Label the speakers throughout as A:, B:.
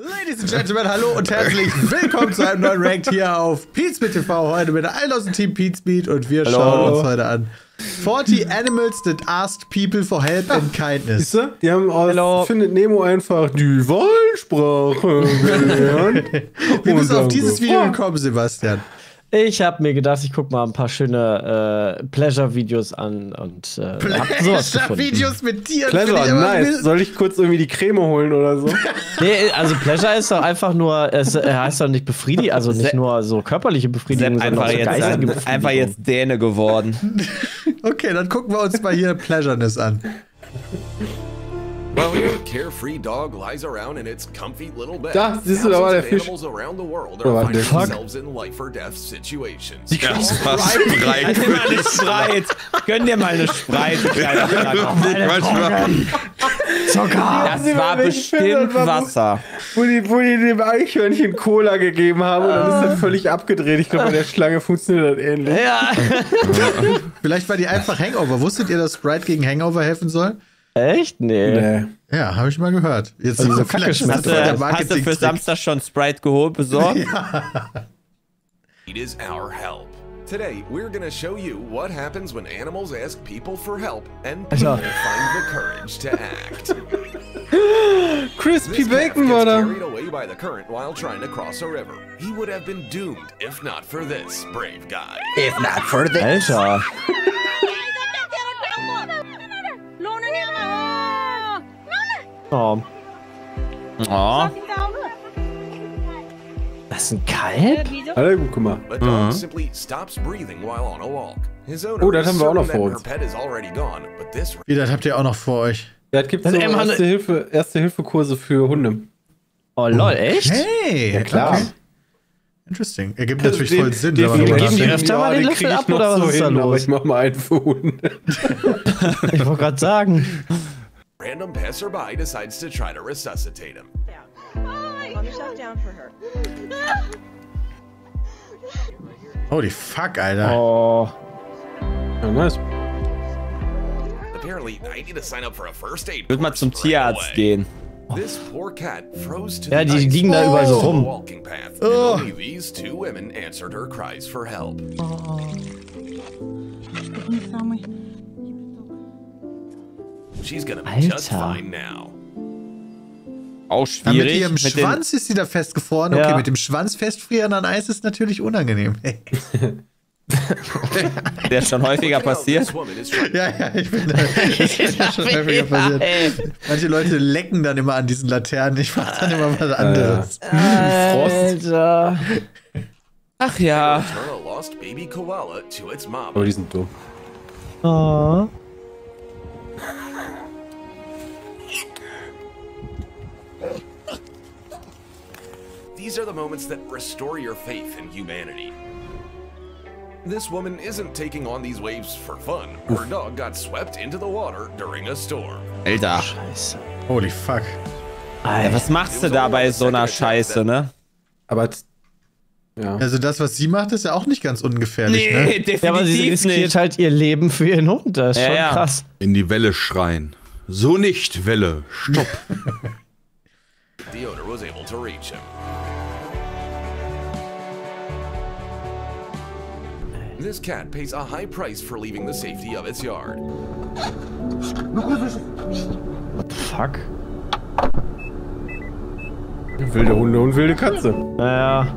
A: Ladies and Gentlemen, hallo und herzlich willkommen zu einem neuen Ranked hier auf Pizmeet TV. Heute mit allen aus dem Team Pizmeet und wir schauen uns heute an 40 Animals that asked people for help and kindness.
B: Siehst du? Die haben aus Findet Nemo einfach die Wahlsprache gelernt.
A: Wie bist du auf dieses Video gekommen, Sebastian?
C: Ich habe mir gedacht, ich gucke mal ein paar schöne Pleasure-Videos an und
A: Pleasure-Videos mit Tieren.
B: Pleasure, nice. Soll ich kurz irgendwie die Creme holen oder so?
C: Nee, also Pleasure ist doch einfach nur, es heißt doch nicht befriedigen, also nicht nur so körperliche Befriedigung, sondern auch so geistige Befriedigung.
D: Einfach jetzt Däne geworden.
A: Okay, dann gucken wir uns mal hier Pleasureness an.
E: Well, your carefree dog lies around in its comfy little bed.
B: Da, siehst du, da war der Fisch.
E: Animals around the world are finding themselves in life or death situations.
D: Ja, das war Spreit. Gönn dir mal eine Spreit. Gönn dir mal eine Spreit. Das war bestimmt Wasser.
B: Wo die dem Eichhörnchen Cola gegeben haben und dann ist das völlig abgedreht. Ich glaube, bei der Schlange funktioniert das ähnlich.
C: Ja.
A: Vielleicht war die einfach Hangover. Wusstet ihr, dass Sprite gegen Hangover helfen soll?
C: Echt? Nee.
A: Ja, habe ich mal gehört. Jetzt
C: also
A: vielleicht
D: hast du für Samstag schon Sprite geholt, besorgt?
A: Ja.
E: It is our help. Today, we're gonna show you what happens when animals ask people for help and people find the courage to act.
B: Crispy
E: This
B: Bacon
E: calf
B: war
E: gets
B: da.
E: carried away by the current while trying to cross a river. He would have been doomed if not for this brave guy.
D: If not for this.
C: Alter. Oh.
D: Oh.
C: Das ist ein Kalb?
B: Alter, guck mal.
E: The dog simply stops breathing while on a walk. His owner
B: Oh, das haben wir auch noch
E: is
B: vor
E: certain
B: uns.
E: that her pet is already gone, but this
A: Wie, das habt ihr auch noch vor euch.
B: Ja, es gibt so Erste-Hilfe-Kurse für Hunde.
C: Oh lol, echt?
A: Hey!
B: Ja, klar.
A: Okay. Interesting. Ergibt natürlich voll Sinn, wenn man
C: Geben
A: drüber
C: die
A: nachdenkt.
C: öfter mal den Löffel
B: krieg ich
C: ab,
B: noch
C: oder was
B: so
C: ist da
B: hin,
C: los?
B: aber ich mach mal einen für Hunde.
C: Ich wollte gerade sagen.
E: random passerby decides to try to resuscitate him.
F: Calm yourself down for her.
A: Holy fuck, Alter.
C: Oh.
B: Ja, nice.
E: Apparently, I need to sign up for a first aid.
D: Ich würde mal zum
E: course right
D: Tierarzt
E: away.
D: gehen.
E: This poor cat froze to
C: Ja,
E: the
C: die
E: ice
C: liegen da überall so
E: on the
C: rum.
E: walking path, and only these two women answered her cries for help. She's gonna be just
C: Alter.
E: fine now.
D: Auch
A: Ja, mit
D: schwierig.
A: ihrem Schwanz ist sie da festgefroren. Okay,
C: Ja.
A: mit dem Schwanz festfrieren an Eis ist natürlich unangenehm.
D: Der ist schon häufiger passiert.
E: This woman is trying
A: Ja, ich bin da. Das ist ja schon häufiger passiert. Manche Leute lecken dann immer an diesen Laternen. Ich mach dann immer was anderes.
C: Alter.
D: Ach ja.
E: to return a lost baby koala to its mom.
B: Aber die sind dumm.
C: Oh.
E: These are the moments that restore your faith in humanity. This woman isn't taking on these waves for fun. Her dog got swept into the water during a storm.
D: Alter.
C: Scheiße.
A: Holy fuck.
D: Ja, was machst du da bei so einer Scheiße, ne?
B: Aber ja.
A: Also das, was sie macht, ist ja auch nicht ganz ungefährlich, ne?
D: definitiv
C: Ja, aber sie riskiert
D: nicht.
C: halt ihr Leben für ihren Hund. Das ist schon
D: Ja.
C: krass.
G: In die Welle schreien. So nicht, Welle. Stopp.
E: The owner was able to reach him. This cat pays a high price for leaving the safety of its yard.
C: What the fuck?
B: Wilde Hunde und wilde Katze.
C: Naja.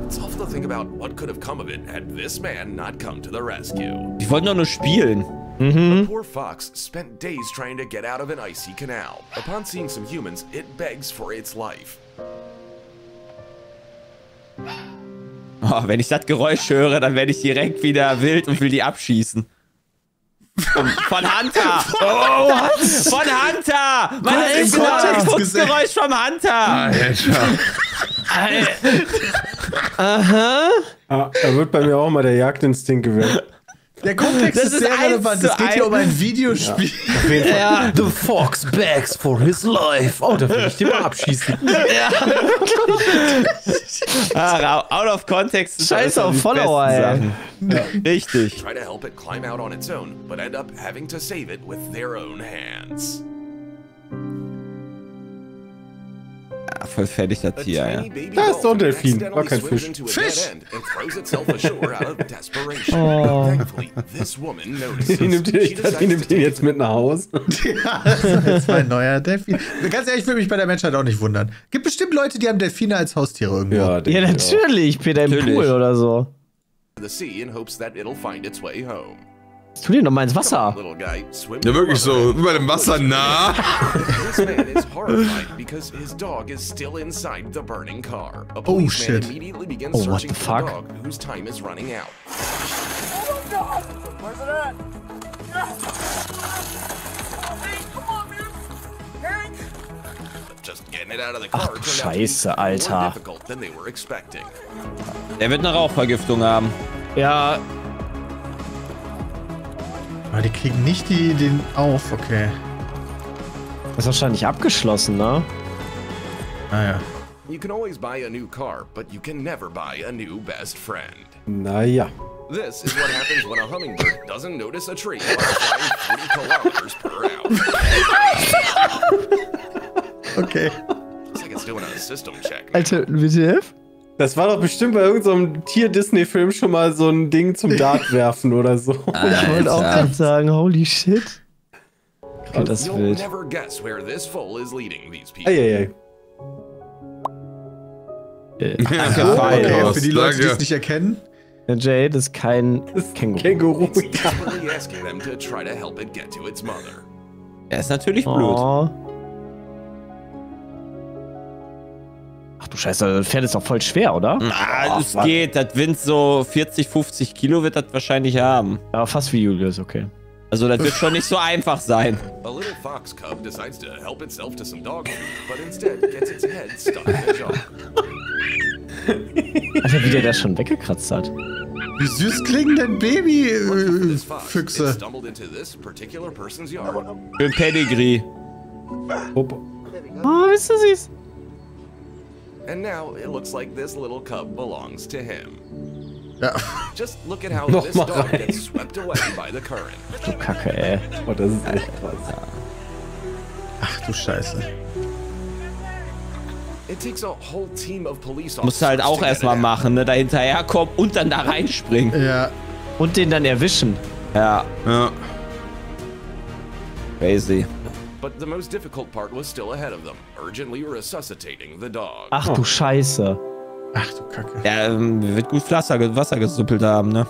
E: It's awful to think about what could have come of it had this man not come to the rescue.
D: Die wollten doch nur spielen.
E: The poor fox spent days trying to get out of an icy canal. Upon seeing some humans, it begs for its life.
D: Oh, wenn ich das Geräusch höre, dann werde ich direkt wieder wild und will die abschießen. Von Hunter! Oh, was? Von Hunter! Man, das ist genau das Fuchsgeräusch vom Hunter!
C: Aha.
B: Ah, da wird bei mir auch mal der Jagdinstinkt gewählt.
A: Der Kontext
D: Das
A: ist
D: ist
A: sehr
D: 1
A: relevant.
D: zu
A: Es geht hier um ein Videospiel.
C: Ja.
B: The fox begs for his life. Oh, da will ich den mal abschießen.
D: Out of context. ist
C: Scheiße
D: das
C: auf
D: die
C: Follower,
D: besten
C: ey.
D: Sachen. Richtig.
E: Try to help it climb out on its own, but end up having to save it with their own hands.
D: Ja, voll fertig das Tier, ja.
B: Da ist doch ein Delfin, war kein Fisch.
A: Fisch!
B: Die nimmt ihn jetzt mit nach Hause.
A: Ja, das ist jetzt mein neuer Delfin. Ganz ehrlich, würde mich bei der Menschheit auch nicht wundern. Gibt bestimmt Leute, die haben Delfine als Haustiere irgendwo.
B: Ja,
C: Ja, natürlich. Peter im Pool oder so. Was tu dir noch mal ins Wasser?
G: Ja, wirklich so, über dem Wasser nah.
A: Oh, shit.
C: Oh, what the fuck?
E: Ach,
C: Scheiße, Alter.
D: Der wird eine Rauchvergiftung haben.
C: Ja,
A: Aber die kriegen nicht den auf, okay.
C: das ist wahrscheinlich abgeschlossen, ne?
A: Naja.
E: You can always buy a new car, but you can never buy a new best friend.
B: Naja.
E: This is what happens when a hummingbird doesn't notice a tree while flying 40 kilometers per hour.
A: Okay.
E: Looks like it's doing a system check.
C: Alter, WTF?
B: Das war doch bestimmt bei irgendeinem Tier-Disney-Film schon mal so ein Ding zum Dart werfen oder so.
C: Ich wollte auch gerade sagen, holy shit. Okay, das ist
E: You'll
C: wild.
E: never guess where this foal is leading these people.
B: Eieiei.
A: Okay, für die Leute, die es nicht erkennen.
C: Jay, das ist kein Känguru.
B: Känguru.
E: It's desperately asking them to try to help it get to its mother.
D: Er ist natürlich Blut.
C: Oh. Ach du Scheiße, das Pferd ist doch voll schwer, oder?
D: Ah, es geht. Das Wind so 40, 50 Kilo wird das wahrscheinlich haben.
C: Ja, fast wie Julius, okay.
D: Also das wird schon nicht so einfach sein.
E: A little fox cub decides to help itself to some dog food, but instead gets its head stuck in a jar.
C: Alter, wie der das schon weggekratzt hat.
A: Wie süß klingen denn
E: This fox, it
A: Babyfüchse?
E: stumbled into this particular person's yard.
D: Schön Pedigree.
B: Hopp.
C: Oh, bist du süß.
E: And now it looks like this little cub belongs to him.
A: Ja.
E: Just look at how
B: Noch
E: this
B: mal
E: dog
B: rein.
E: gets swept away by the current.
C: Du Kacke, ey.
B: Oh, das ist echt krass.
A: Ach du Scheiße.
E: It takes a whole team of police
D: Musst du halt
E: officers
D: auch
E: to get
D: erstmal
E: it out.
D: machen, ne? Da hinterherkommen und dann da reinspringen.
A: Ja.
C: Und den dann erwischen.
D: Ja,
G: Ja.
D: crazy.
E: But the most difficult part was still ahead of them, urgently resuscitating the dog.
C: Ach du Scheiße.
A: Ach du Kacke.
D: Der wird gut Wasser gesuppelt haben, ne?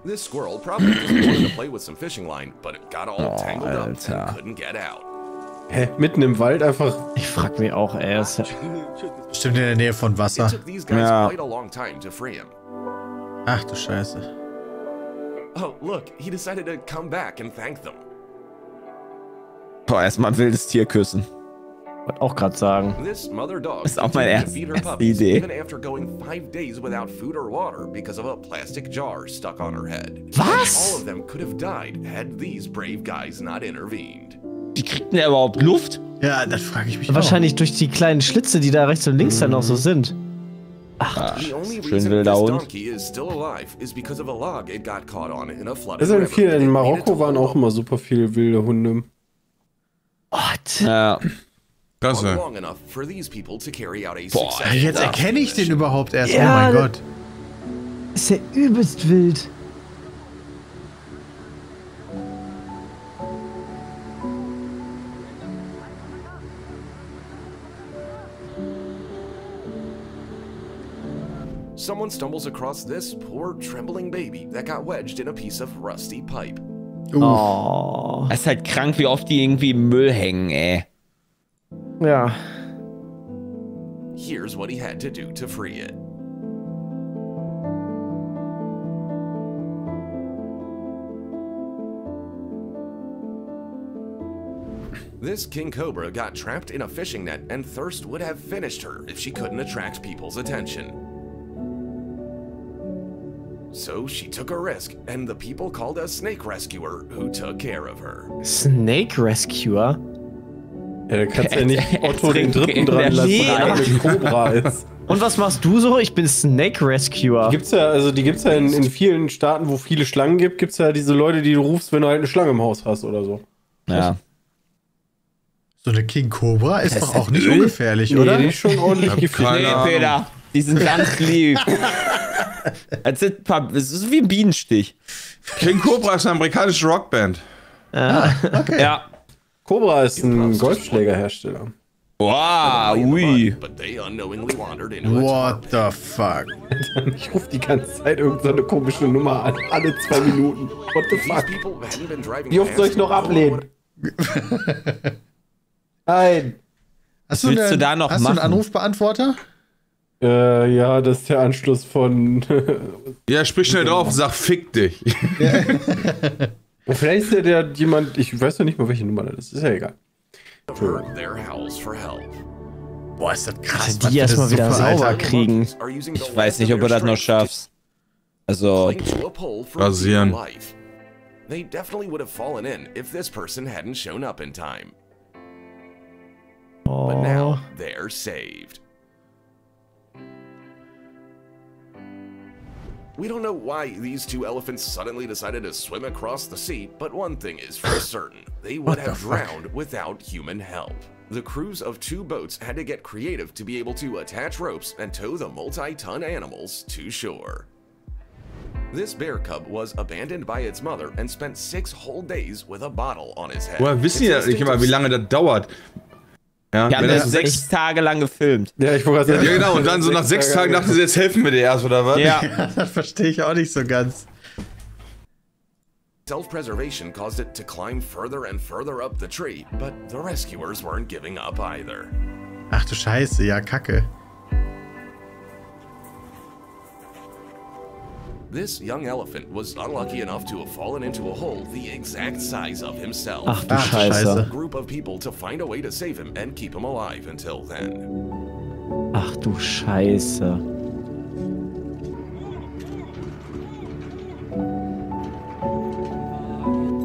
E: This squirrel probably just wanted to play with some fishing line, but it got all tangled up
D: Alter.
E: and couldn't get out.
B: Hä? Mitten im Wald einfach.
C: Ich frag mich auch, ey. Das ist ja
A: Bestimmt in der Nähe von
E: It
A: Wasser.
E: took these guys
D: Ja.
E: quite a long time to free him.
A: Ach du Scheiße.
E: Oh, look, he decided to come back and thank them.
D: Boah, erstmal ein wildes Tier küssen.
C: wollte auch gerade sagen.
E: This mother dog
D: Ist auch meine
E: continued to feed her
D: erste
E: puppies
D: Idee.
E: even after going 5 days without food or water because of a plastic jar stuck on her head.
C: Was?
E: All of them could have died had these brave guys not intervened.
D: Wie kriegt denn der überhaupt Luft?
A: Ja, das frage ich mich
C: Wahrscheinlich durch die kleinen Schlitze, die da rechts und links dann noch so sind.
E: The only
D: schön
E: reason
D: wilder
E: this
D: Hund.
E: donkey is still alive is because of a log it got caught on in a flooded
B: Also in
E: river. It
B: in
E: needed
B: Marokko
E: to
B: waren auch immer super viele wilde Hunde.
C: What?
D: Ja.
G: Klasse.
E: long enough for these people to carry out a
D: Boah,
E: successful
A: Jetzt erkenne ich den überhaupt erst.
C: Ja,
A: Oh mein Gott.
C: Ist ja übelst wild.
E: Someone stumbles across this poor trembling baby that got wedged in a piece of rusty pipe.
C: Oh.
D: Das ist halt krank, wie oft die irgendwie im Müll hängen, ey.
C: Ja.
E: Here's what he had to do to free it. This king cobra got trapped in a fishing net, and thirst would have finished her if she couldn't attract people's attention. So she took a risk, and the people called a snake rescuer who took care of her.
C: Snake Rescuer?
B: Ja, da kannst du ja nicht Otto den
D: Trinken
B: Dritten
D: in der
B: dran lassen,
D: See.
B: weil er eine Cobra ist.
C: Und was machst du so? Ich bin Snake Rescuer.
B: Die gibt's ja in vielen Staaten, wo viele Schlangen gibt, gibt's ja diese Leute, die du rufst, wenn du halt eine Schlange im Haus hast oder so.
D: Ja.
A: So eine King Cobra ist doch auch nicht ungefährlich, oder?
B: Nee, die ist schon ordentlich gefährlich.
D: Nee, Peter, die sind ganz lieb. Das ist wie ein Bienenstich.
G: King Cobra ist eine amerikanische Rockband.
A: Okay.
D: Ja.
B: Cobra ist ein Golfschlägerhersteller.
D: Wow, ui.
A: What the fuck?
B: Ich rufe die ganze Zeit irgendeine komische Nummer an. Alle 2 Minuten. What the fuck? Wie oft soll ich noch ablehnen? Nein.
A: Hast
D: willst du da noch
A: hast
D: machen?
A: du einen Anrufbeantworter?
B: Ja, das ist der Anschluss von...
G: Ja, sprich schnell drauf und sag, fick dich.
B: Vielleicht ist der jemand... Ich weiß noch nicht mal, welche Nummer das ist. Ist ja egal.
A: Boah, ist das krass.
C: Also die erstmal wieder sauber kriegen.
D: Ich weiß nicht, ob du das noch schaffst. Also,
G: Rasieren.
E: They definitely would have fallen in if this person hadn't shown up in time. But now they're saved. We don't know why these 2 elephants suddenly decided to swim across the sea, but one thing is for certain. They would have drowned without human help. The crews of 2 boats had to get creative to be able to attach ropes and tow the multi-ton animals to shore. This bear cub was abandoned by its mother and spent 6 whole days with a bottle on his head.
G: Woher wissen die ja nicht immer, wie lange das dauert? Ja,
D: wir haben
G: wenn
D: das
G: das
D: 6 Tage lang gefilmt.
B: Ja, ich wollte gerade sagen.
G: ja, genau. Und dann so nach 6 Tagen dachten sie, jetzt helfen wir dir erst, oder was?
D: Ja.
A: Das verstehe ich auch nicht so ganz.
E: Self-preservation caused it to climb further and further up the tree, but the rescuers weren't giving up either.
A: Ach du Scheiße, ja, Kacke.
E: This young elephant was unlucky enough to have fallen into a hole the exact size of himself.
C: Ach du
A: Ach,
C: Scheiße.
A: Scheiße.
E: A group of people to find a way to save him and keep him alive until then.
C: Ach du Scheiße.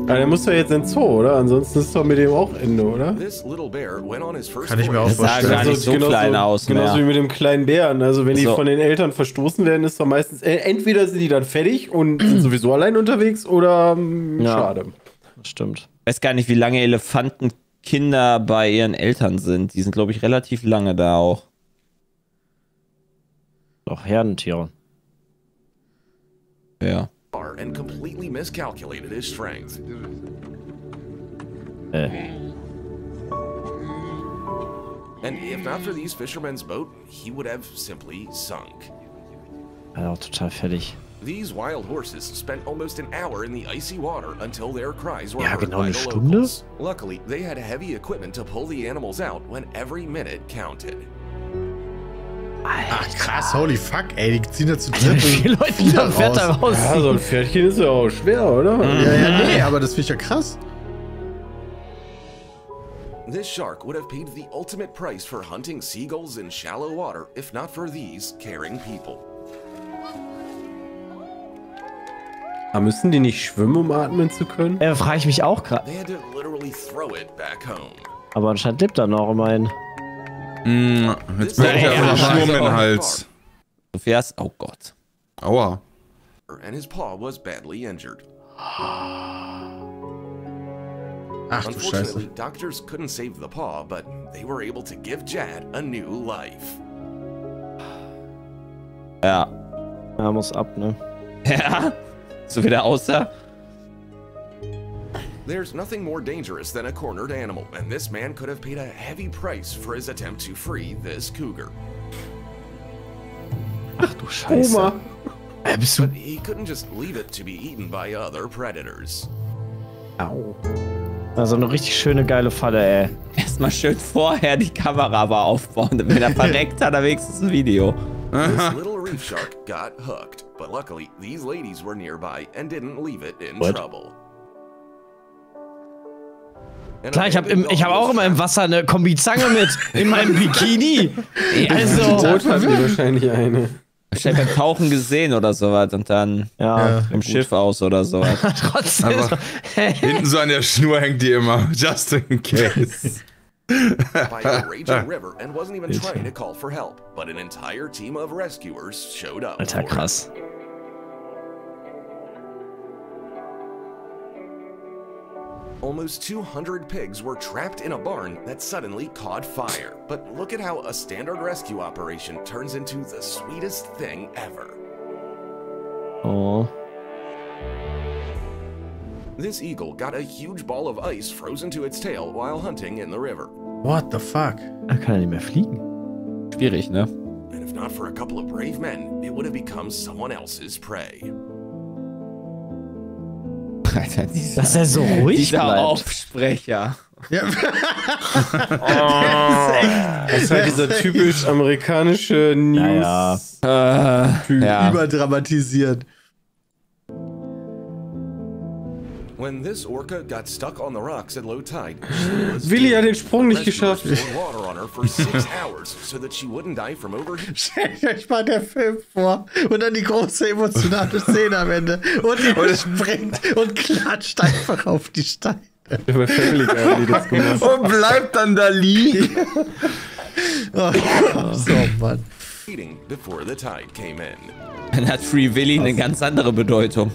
B: Der muss doch jetzt ins Zoo, oder? Ansonsten ist doch mit dem auch Ende, oder?
E: This little bear went on his first
A: Kann ich mir auch
D: Das sah
A: vorstellen.
D: gar nicht so klein aus
B: Genauso wie
D: mehr.
B: mit dem kleinen Bären. Also wenn die
D: So.
B: von den Eltern verstoßen werden, ist doch meistens... entweder sind die dann fertig und sind sowieso allein unterwegs oder schade.
C: Das stimmt.
D: Ich weiß gar nicht, wie lange Elefantenkinder bei ihren Eltern sind. Die sind, glaube ich, relativ lange da auch.
C: Doch, Herdentiere.
D: Ja.
E: and completely miscalculated his strength. And if not for these fishermen's boat, he would have simply sunk.
C: Auch total fertig.
E: These wild horses spent almost an hour in the icy water until their cries were
C: Ja,
E: heard
C: genau
E: by
C: eine
E: the
C: Stunde.
E: locals. Luckily, they had heavy equipment to pull the animals out when every minute counted.
A: Ach krass, holy fuck, ey, die ziehen da zu
C: Wie
A: dritt.
C: viele Leute da fährt da raus?
B: Ja, so ein Pferdchen ist ja auch schwer, oder?
A: Ja, nee, aber das finde ich ja krass.
E: This shark would have paid the ultimate price for hunting seagulls in shallow water if not for these caring people.
B: Aber müssen die nicht schwimmen, um atmen zu können?
C: Frage ich mich auch gerade.
E: They had to literally throw it back home.
C: Aber anscheinend lebt er noch immerhin.
G: Jetzt merke ich einfach einen Schnurr in den Hals.
D: Sophias, oh Gott.
G: Aua.
E: And his paw was badly injured.
A: Ach du
E: Unfortunately,
A: Scheiße.
E: doctors couldn't save the paw, but they were able to give Jad a new life.
D: Ja.
C: Er muss ab, ne?
D: Ja. So wie der aussah.
E: There's nothing more dangerous than a cornered animal, and this man could have paid a heavy price for his attempt to free this cougar.
C: Ach du Scheiße.
B: Oma.
C: Bist du...
E: But he couldn't just leave it to be eaten by other predators.
B: Au.
C: Also eine richtig schöne, geile Falle, ey.
D: Erstmal schön vorher die Kamera aber aufbauen. Wenn er verreckt, hat er wenigstens ein Video.
E: This little reef shark got hooked, but luckily these ladies were nearby and didn't leave it in trouble.
C: Klar, ich hab auch immer im Wasser eine Kombizange mit. In meinem Bikini. Also...
B: Rot hat die wahrscheinlich eine.
D: Wahrscheinlich beim Tauchen gesehen oder sowas und dann
C: Ja.
D: im Schiff aus oder sowas.
C: Trotzdem.
G: Einfach hinten so an der Schnur hängt die immer. Just in case.
E: by a raging river and wasn't even trying to call for help, but an entire team of rescuers showed up.
C: Alter,
E: for him.
C: krass.
E: Almost 200 pigs were trapped in a barn that suddenly caught fire. But look at how a standard rescue operation turns into the sweetest thing ever.
C: Oh.
E: This eagle got a huge ball of ice frozen to its tail while hunting in the river.
A: What the fuck?
C: Er kann ja nicht mehr fliegen.
D: Schwierig, ne?
E: And if not for a couple of brave men, it would have become someone else's prey.
D: Alter,
C: Dass er so ruhig bleibt.
D: Aufsprecher.
A: Ja.
B: Das ist halt dieser typisch amerikanische News.
C: Ja.
A: Überdramatisiert.
E: When this orca got stuck on the rocks at low tide,
B: Willi hat den Sprung nicht geschafft.
E: water on her for 6 hours so that she wouldn't die from overheat.
A: Stellt euch mal der Film vor und dann die große emotionale Szene am Ende und die springt und klatscht einfach auf die Steine.
B: Bei Family Guy haben die das gemacht.
G: Und bleibt dann da liegen.
A: Oh, so, Mann.
E: Before the tide came in.
D: Dann hat Free Willy eine ganz andere Bedeutung.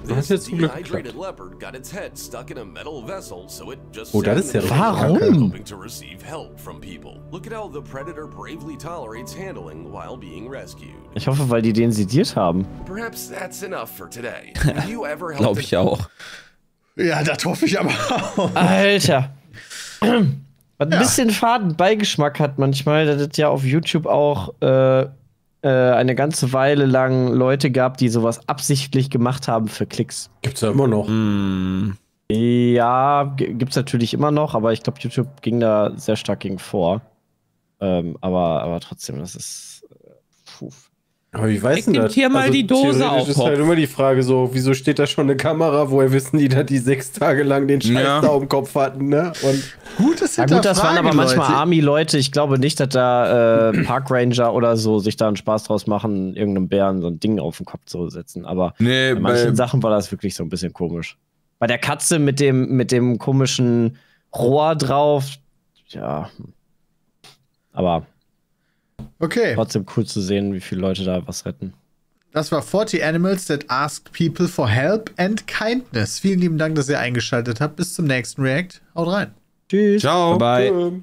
B: Das ist zum Glück
E: Dehydrated leopard got its head stuck in a metal vessel, so it just
B: Oh, das ist ja
C: Warum?
E: hoping to receive help from people. Look at how the predator bravely tolerates handling while being rescued.
C: Ich hoffe, weil die den sediert haben.
E: Perhaps that's enough for today. Have you ever helped
D: Glaube ich auch.
A: Ja, das hoffe ich aber auch.
C: Alter. Was ein bisschen faden Beigeschmack hat manchmal, dass es ja auf YouTube auch eine ganze Weile lang Leute gab, die sowas absichtlich gemacht haben für Klicks.
B: Gibt's ja immer noch.
C: Ja, gibt's natürlich immer noch, aber ich glaube, YouTube ging da sehr stark gegen vor. Aber trotzdem, das ist.
B: Aber wie weiß denn das?
D: Hier mal die Dose
B: theoretisch
D: auf.
B: ist halt immer die Frage so, wieso steht da schon eine Kamera, woher wissen die, dass die 6 Tage lang den Scheiß da im Kopf hatten, ne? Und
A: Gutes
C: Ja gut, das waren aber manchmal
A: Leute.
C: Army-Leute. Ich glaube nicht, dass da Parkranger oder so sich da einen Spaß draus machen, irgendeinem Bären so ein Ding auf den Kopf zu setzen. Aber
G: Nee,
C: bei manchen Sachen war das wirklich so ein bisschen komisch. Bei der Katze mit dem komischen Rohr drauf, ja. Aber
A: Okay,
C: trotzdem cool zu sehen, wie viele Leute da was retten.
A: das war 40 Animals that asked people for help and kindness. Vielen lieben Dank, dass ihr eingeschaltet habt. Bis zum nächsten React. Haut rein.
C: Tschüss.
G: Ciao.
D: Bye.